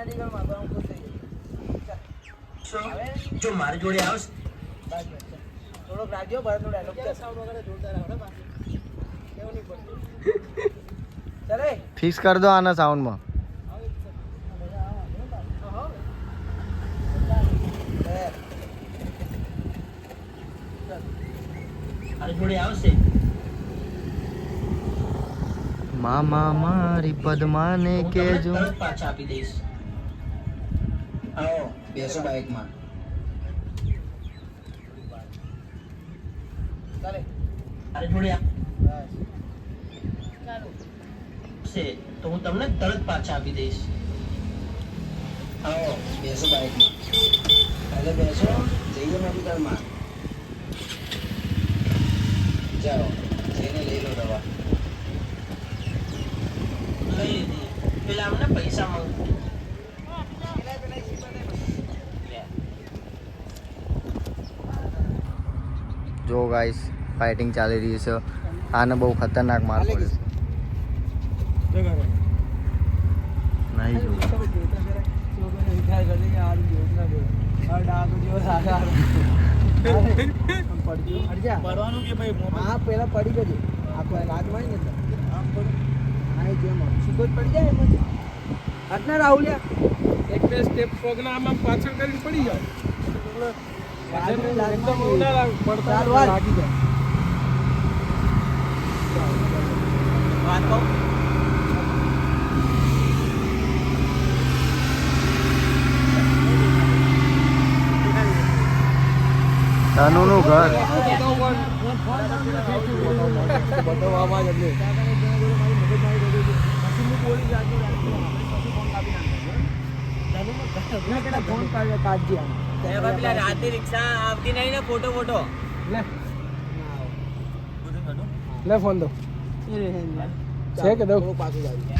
Medical માં તો હું ખુશ થઈ ગયો જો મારી જોડે આવશે બસ થોડોક રાખજો ભરતનો ડાયલોગ છે સાઉન્ડ વગેરે જોરદાર આવડે પાછું કેવું નહીં પડતું ચાલે ફિક્સ કર દો આના સાઉન્ડમાં. મારી જોડે આવશે મામા મારી પદ્માને કેજો. તરત પાછા આપી દઈશ. આવો બેસો બાઇકમાં. ચાલે મારી જોડે બસ આવશે તો હું તમને તરત પાછા આપી દઈશ. આવો બેસો બાઇકમાં. પહેલે બેસો જઈએ મેડિકલમાં. જાઓ જઈને લઈ લો દવા. લઈ લીધી. પેલા અમને પૈસા માંગુ. જો ગાઈસ ફાઇટિંગ ચાલી રહી છે. આને બહુ ખતરનાક માર પડ્યો. નહીં જો પડવાનું કે ભાઈ હા પેલા પડી ગયો આપણે લાગ મારી ને આમ પડે હા જેમ સીધો જ પડી જાય એમ આટલા રાહુલ્યા એક બે સ્ટેપ પગના આમ પાછળ કરીને પડી જાવ એકદમ ઊંડા પડતા લાગી જાય. વાત કહું તનુનું ઘર. બતાવવામાં જ એટલે ફોન કાઢજે પેલા રાતે રિક્ષા આવતી નહીં ને ફોટો ફોટો લે ફોન દો છે કે દઉં પાછું જાય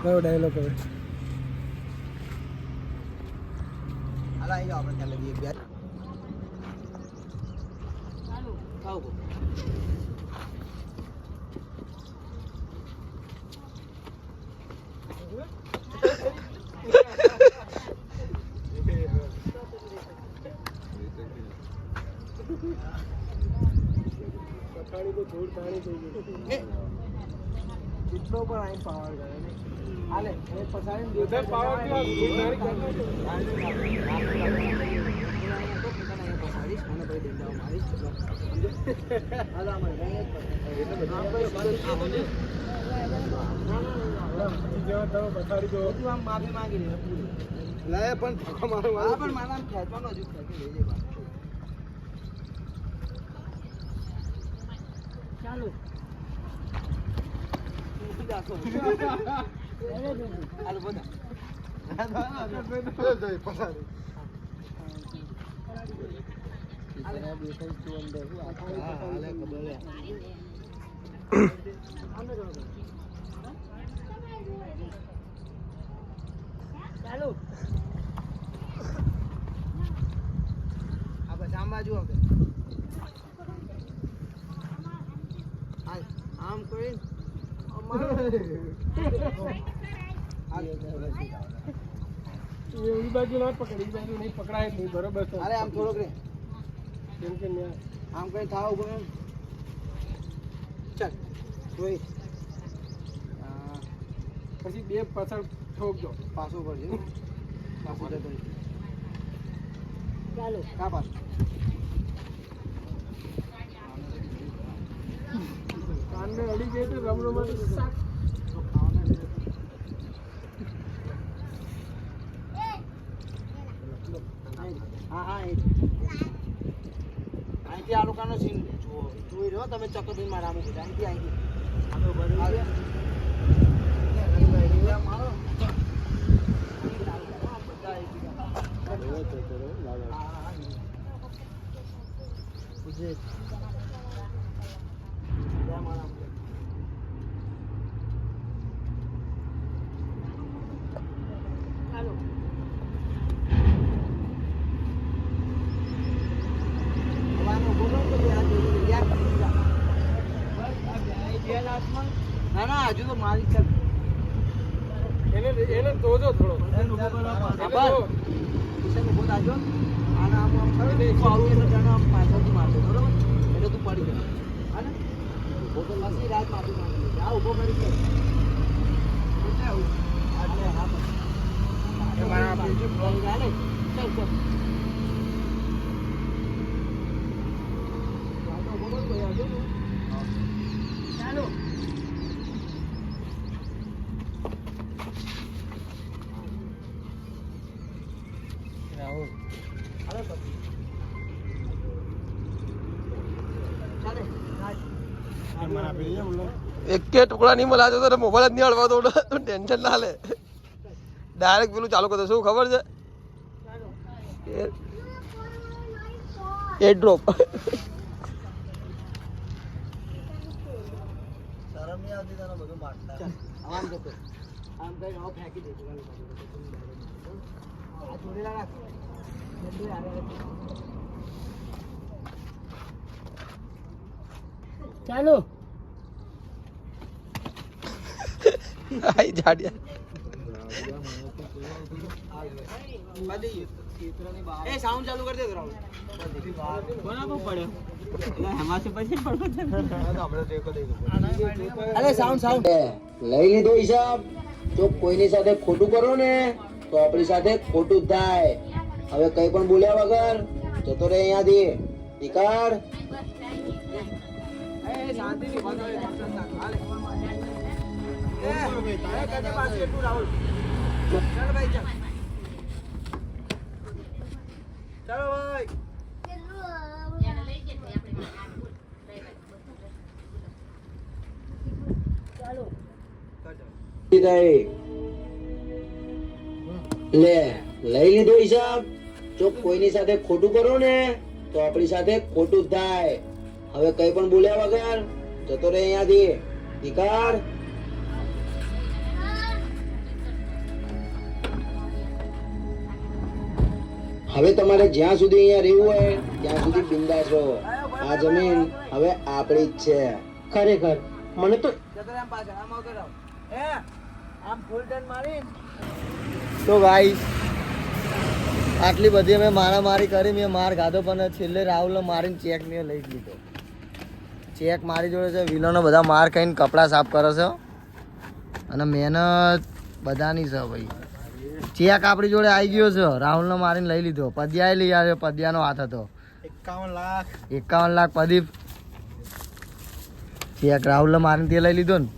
કયો ડાયલોગ હવે હાલ આવી જાઓ આપણે ચાલે જઈએ બે ખાવ પથાણી તો જોર તાણી થઈ ગઈ. ચિત્રો પર અહીં પાવર કરે ને હાલે એ પસાડીને ઉધર પાવર થી જોર તાણી કરતો પસાડીશ અને પછી ડંડાઓ મારીશ હાલ આમ જેવા તમે પથારી જો બધું આમ માફી માંગી લે પૂરી લે પણ ધક્કો મારો હા પણ મારા ખેંચવાનો હજુ ખેંચી લઈ જાય ચાલો હાલો બધા ચાલો આપણે સામ બાજુ આમ કરીને એ બાજુ ના પકડી બાજુ નહીં પકડાય જ નહીં બરોબર છે. અરે આમ થોડોક રે કેમ કે ન્યા આમ કઈ થાવ ઉભો એમ ચાલ રોહિત પછી બે પાછળ ઠોકજો. પાછું પડશે પાછું જતો રહે. ચાલો કા પાછું કાનને અડી ગઈ તો રમણો માટે શાક. હા હા અહીંથી આ લોકોનો સીન જોઈ રહ્યો તમે ચક્કરથી મારા આમ બધા અહીંથી મારો ચાલો ના હજુ તો મારી ચાલ એને દોજો થોડો કિશન ઉભો થાજો આના આમ કરે ને ફાવું એટલે જાણે આમ પાછળથી મારશે બરોબર એટલે તું પડી જાય હાને ઉભો તો નથી રાત માફી માંગી લે આ ઉભો કરી દે એટલે આટલે હા એ મારા આપી જો ફોન ગાલે ચાલ ચાલ ચાલો રાહુલ અરે પછી ચાલે એક કે ટુકડા નહીં મળાતો તો મોબાઈલ જ નહીં હળવા તો ટેન્શન ના લે ડાયરેક્ટ પેલું ચાલુ કરતો શું ખબર છે એર ડ્રોપ શરમ નહીં આવતી તને બધું મારતા આમ જતો આમ કઈ નો ફેંકી દે આ જોડેલા રાખ બંદે આવે ચાલો આઈ જાડિયા એ સાઉન્ડ ચાલુ કરી દે રાહુલ બરાબર પડ્યો હમાસે પછી અરે સાઉન્ડ સાઉન્ડ લઈ લીધો હિસાબ જો કોઈની સાથે ખોટું કરો ને તો આપણી સાથે ખોટું જ થાય હવે કઈ પણ બોલ્યા વગર જતો રહે અહીંયાથી નિકાળ એ શાંતિથી બંધ હાલે એ કદી પાસ કેટલું રાહુલ ચાલ ભાઈ ચાલ ચાલો ભાઈ લે લઈ લીધો હિસાબ જો કોઈની સાથે ખોટું કરો ને તો આપણી સાથે ખોટું જ થાય હવે કઈ પણ બોલ્યા વગર જતો રહે અહીંયાથી નિકાળ હવે તમારે જ્યાં સુધી અહીંયા રહેવું હોય ત્યાં સુધી બિંદાસ રહો આ જમીન હવે આપણી જ છે ખરેખર મને તો જતો આમ પાછળ આમ આવતો રાવ એ આમ ફૂલ ટર્ન મારી તો ગાઈસ આટલી બધી અમે મારામારી કરી મેં માર ખાધો પણ છેલ્લે રાહુલને મારીને ચેક મેં લઈ જ લીધો ચેક મારી જોડે છે વિલોનો બધા માર ખાઈને કપડાં સાફ કરે છે અને મહેનત બધાની છે ભાઈ ચેક આપણી જોડે આવી ગયો છે રાહુલને મારીને લઈ લીધો પદ્યાએ લઈ આવ્યો પદ્યાનો હાથ હતો 51 લાખ પ્રદીપ ચેક રાહુલને મારીને તે લઈ લીધો ને